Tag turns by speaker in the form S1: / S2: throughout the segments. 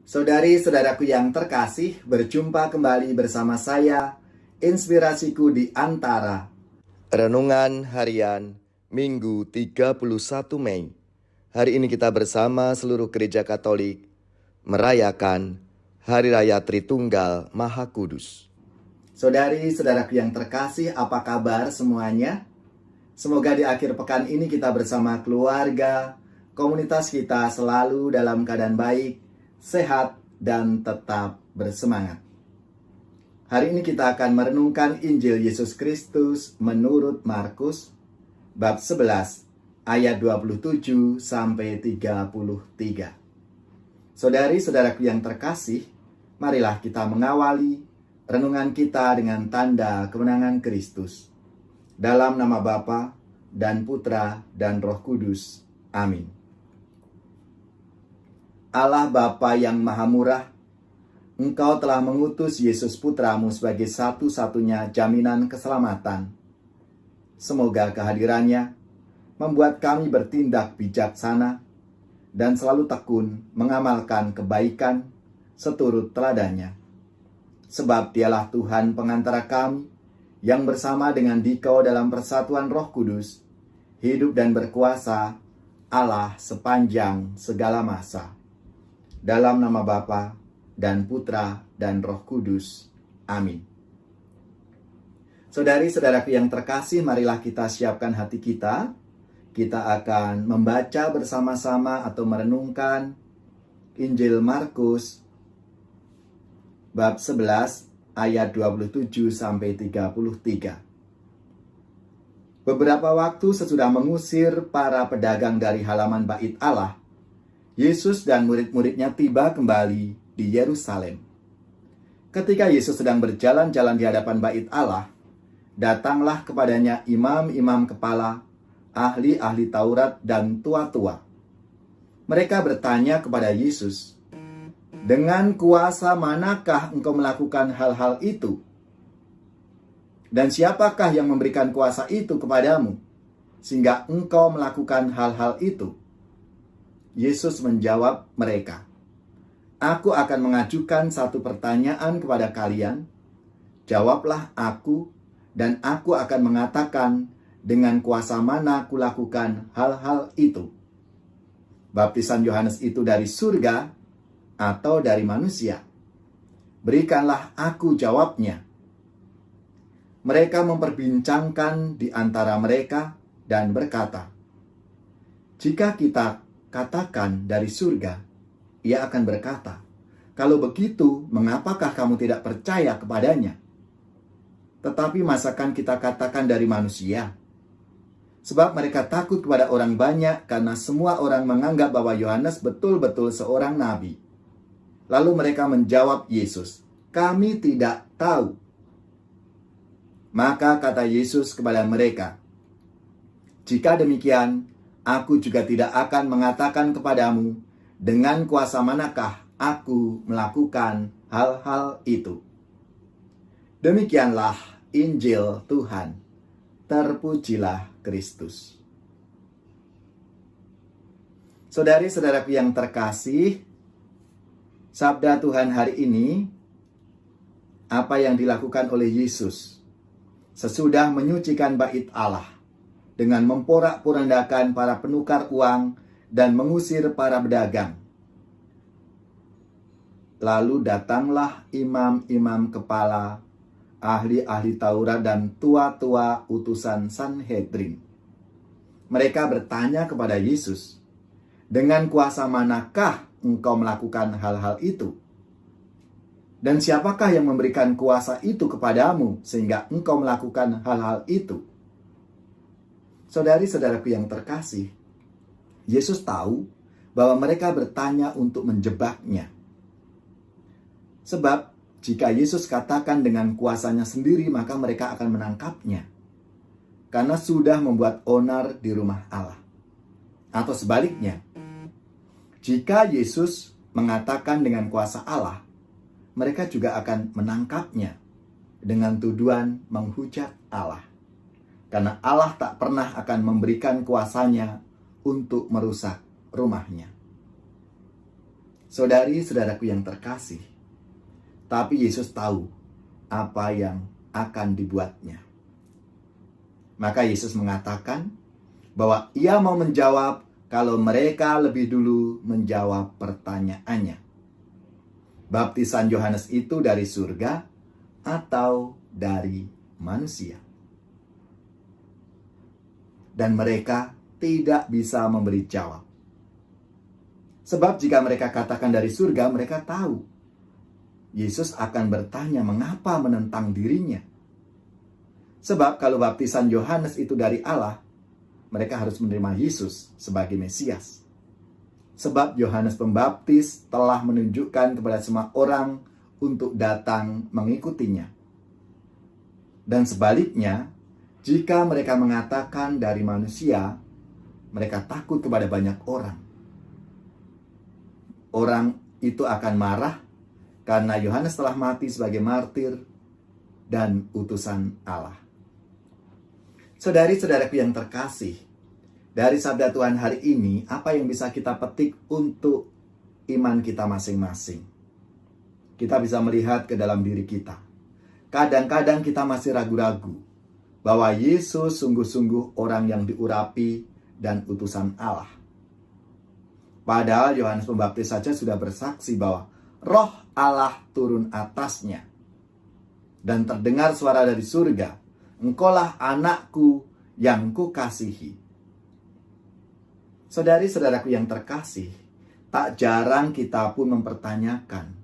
S1: Saudari-saudaraku yang terkasih, berjumpa kembali bersama saya, Inspirasiku di Antara. Renungan Harian Minggu 31 Mei. Hari ini kita bersama seluruh gereja Katolik merayakan Hari Raya Tritunggal Maha Kudus. Saudari-saudaraku yang terkasih, apa kabar semuanya? Semoga di akhir pekan ini kita bersama keluarga, komunitas kita selalu dalam keadaan baik, sehat, dan tetap bersemangat. Hari ini kita akan merenungkan Injil Yesus Kristus menurut Markus, bab 11, ayat 27 sampai 33. Saudari-saudaraku yang terkasih, marilah kita mengawali renungan kita dengan tanda kemenangan Kristus. Dalam nama Bapa dan Putra dan Roh Kudus. Amin. Allah Bapa yang Maha Murah, Engkau telah mengutus Yesus Putramu sebagai satu-satunya jaminan keselamatan. Semoga kehadirannya membuat kami bertindak bijaksana dan selalu tekun mengamalkan kebaikan seturut teladannya. Sebab Dialah Tuhan pengantara kami yang bersama dengan Dikau dalam persatuan Roh Kudus, hidup dan berkuasa Allah sepanjang segala masa. Dalam nama Bapa dan Putra dan Roh Kudus. Amin. Saudari-saudaraku yang terkasih, marilah kita siapkan hati kita. Kita akan membaca bersama-sama atau merenungkan Injil Markus bab 11 ayat 27 sampai 33. Beberapa waktu sesudah mengusir para pedagang dari halaman Bait Allah, Yesus dan murid-muridnya tiba kembali di Yerusalem. Ketika Yesus sedang berjalan-jalan di hadapan Bait Allah, datanglah kepadanya imam-imam kepala, ahli-ahli Taurat dan tua-tua. Mereka bertanya kepada Yesus, "Dengan kuasa manakah engkau melakukan hal-hal itu? Dan siapakah yang memberikan kuasa itu kepadamu, sehingga engkau melakukan hal-hal itu?" Yesus menjawab mereka, "Aku akan mengajukan satu pertanyaan kepada kalian. Jawablah aku, dan aku akan mengatakan dengan kuasa mana kulakukan hal-hal itu. Baptisan Yohanes itu dari surga atau dari manusia? Berikanlah aku jawabnya." Mereka memperbincangkan di antara mereka dan berkata, "Jika kita katakan dari surga," ia akan berkata, "Kalau begitu, mengapakah kamu tidak percaya kepadanya? Tetapi masakan kita katakan dari manusia?" Sebab mereka takut kepada orang banyak, karena semua orang menganggap bahwa Yohanes betul-betul seorang nabi. Lalu mereka menjawab Yesus, "Kami tidak tahu." Maka kata Yesus kepada mereka, "Jika demikian, aku juga tidak akan mengatakan kepadamu dengan kuasa manakah aku melakukan hal-hal itu." Demikianlah Injil Tuhan. Terpujilah Kristus. Saudari-saudaraku yang terkasih, sabda Tuhan hari ini, apa yang dilakukan oleh Yesus sesudah menyucikan Bait Allah dengan memporak-porandakan para penukar uang dan mengusir para pedagang. Lalu datanglah imam-imam kepala, ahli-ahli Taurat dan tua-tua utusan Sanhedrin. Mereka bertanya kepada Yesus, "Dengan kuasa manakah engkau melakukan hal-hal itu? Dan siapakah yang memberikan kuasa itu kepadamu sehingga engkau melakukan hal-hal itu?" Saudari-saudaraku yang terkasih, Yesus tahu bahwa mereka bertanya untuk menjebaknya. Sebab jika Yesus katakan dengan kuasanya sendiri, maka mereka akan menangkapnya, karena sudah membuat onar di rumah Allah. Atau sebaliknya, jika Yesus mengatakan dengan kuasa Allah, mereka juga akan menangkapnya dengan tuduhan menghujat Allah. Karena Allah tak pernah akan memberikan kuasanya untuk merusak rumahnya. Saudari-saudaraku yang terkasih, tapi Yesus tahu apa yang akan dibuatnya. Maka Yesus mengatakan bahwa ia mau menjawab kalau mereka lebih dulu menjawab pertanyaannya. Baptisan Yohanes itu dari surga atau dari manusia? Dan mereka tidak bisa memberi jawab. Sebab jika mereka katakan dari surga, mereka tahu Yesus akan bertanya mengapa menentang dirinya. Sebab kalau baptisan Yohanes itu dari Allah, mereka harus menerima Yesus sebagai Mesias. Sebab Yohanes Pembaptis telah menunjukkan kepada semua orang untuk datang mengikutinya. Dan sebaliknya, jika mereka mengatakan dari manusia, mereka takut kepada banyak orang. Orang itu akan marah karena Yohanes telah mati sebagai martir dan utusan Allah. Saudari-saudaraku yang terkasih, dari sabda Tuhan hari ini, apa yang bisa kita petik untuk iman kita masing-masing? Kita bisa melihat ke dalam diri kita. Kadang-kadang kita masih ragu-ragu bahwa Yesus sungguh-sungguh orang yang diurapi dan utusan Allah. Padahal Yohanes Pembaptis saja sudah bersaksi bahwa Roh Allah turun atasnya. Dan terdengar suara dari surga, "Engkaulah anakku yang kukasihi." Saudari-saudaraku yang terkasih, tak jarang kita pun mempertanyakan,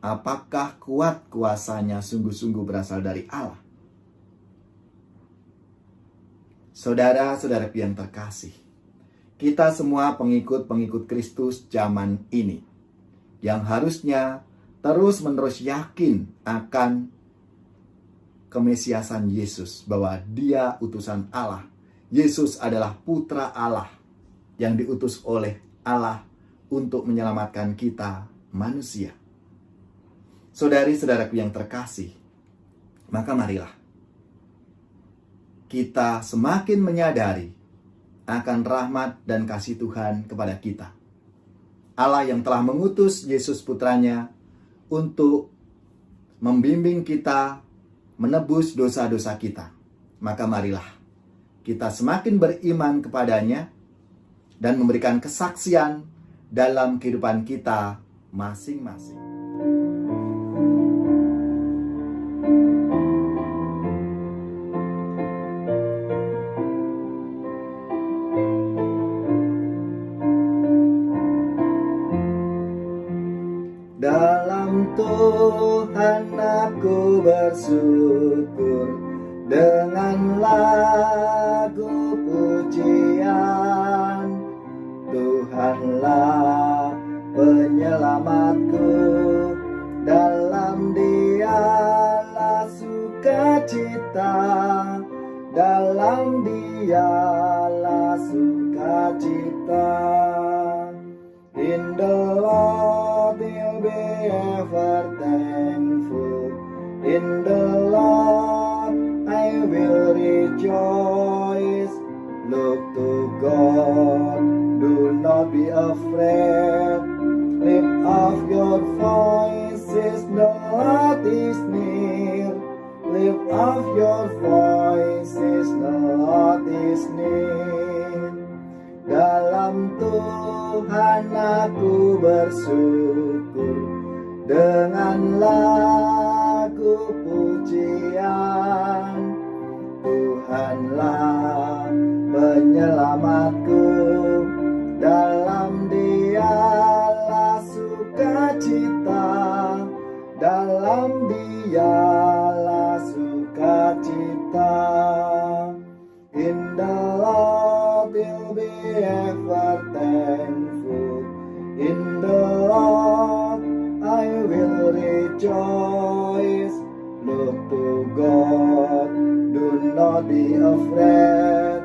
S1: apakah kuat kuasanya sungguh-sungguh berasal dari Allah? Saudara-saudaraku yang terkasih, kita semua pengikut-pengikut Kristus zaman ini, yang harusnya terus-menerus yakin akan kemesiasan Yesus, bahwa Dia utusan Allah. Yesus adalah putra Allah yang diutus oleh Allah untuk menyelamatkan kita manusia. Saudari-saudaraku yang terkasih, maka marilah kita semakin menyadari akan rahmat dan kasih Tuhan kepada kita. Allah yang telah mengutus Yesus putranya untuk membimbing kita menebus dosa-dosa kita. Maka marilah kita semakin beriman kepadanya dan memberikan kesaksian dalam kehidupan kita masing-masing. Dalam Tuhan aku bersyukur dengan lagu pujian. Tuhanlah penyelamatku, dalam Dialah sukacita, dalam Dialah sukacita. In the Lord will be ever thankful. In the Lord I will rejoice. Look to God, do not be afraid. Lift up your voices, the Lord is near. Lift up your voices, the Lord is near. Dalam Tuhan aku bersyukur dengan lagu pujian. Tuhanlah penyelamatku, dalam Dialah sukacita, dalam Dialah sukacita. In the Lord will be ever thankful. In the Lord I will rejoice. Look to God, do not be afraid.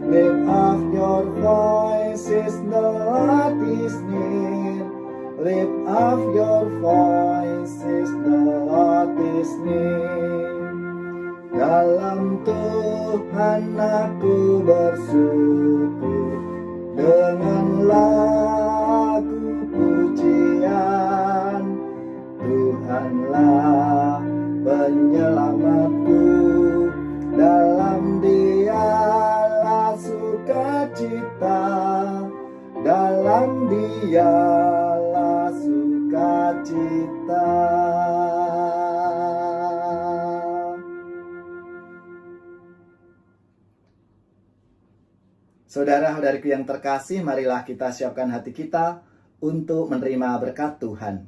S1: Lift up your voices, the Lord is near. Lift up your voices, the Lord is near. Dalam Tuhan aku bersyukur dengan lagu pujian. Saudara-saudariku yang terkasih, marilah kita siapkan hati kita untuk menerima berkat Tuhan.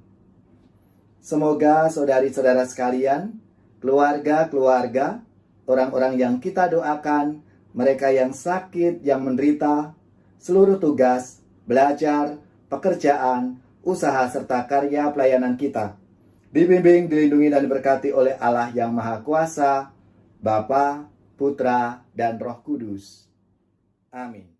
S1: Semoga saudari-saudara sekalian, keluarga-keluarga, orang-orang yang kita doakan, mereka yang sakit, yang menderita, seluruh tugas, belajar, pekerjaan, usaha, serta karya pelayanan kita dibimbing, dilindungi, dan diberkati oleh Allah yang Maha Kuasa, Bapa, Putra, dan Roh Kudus. Amin.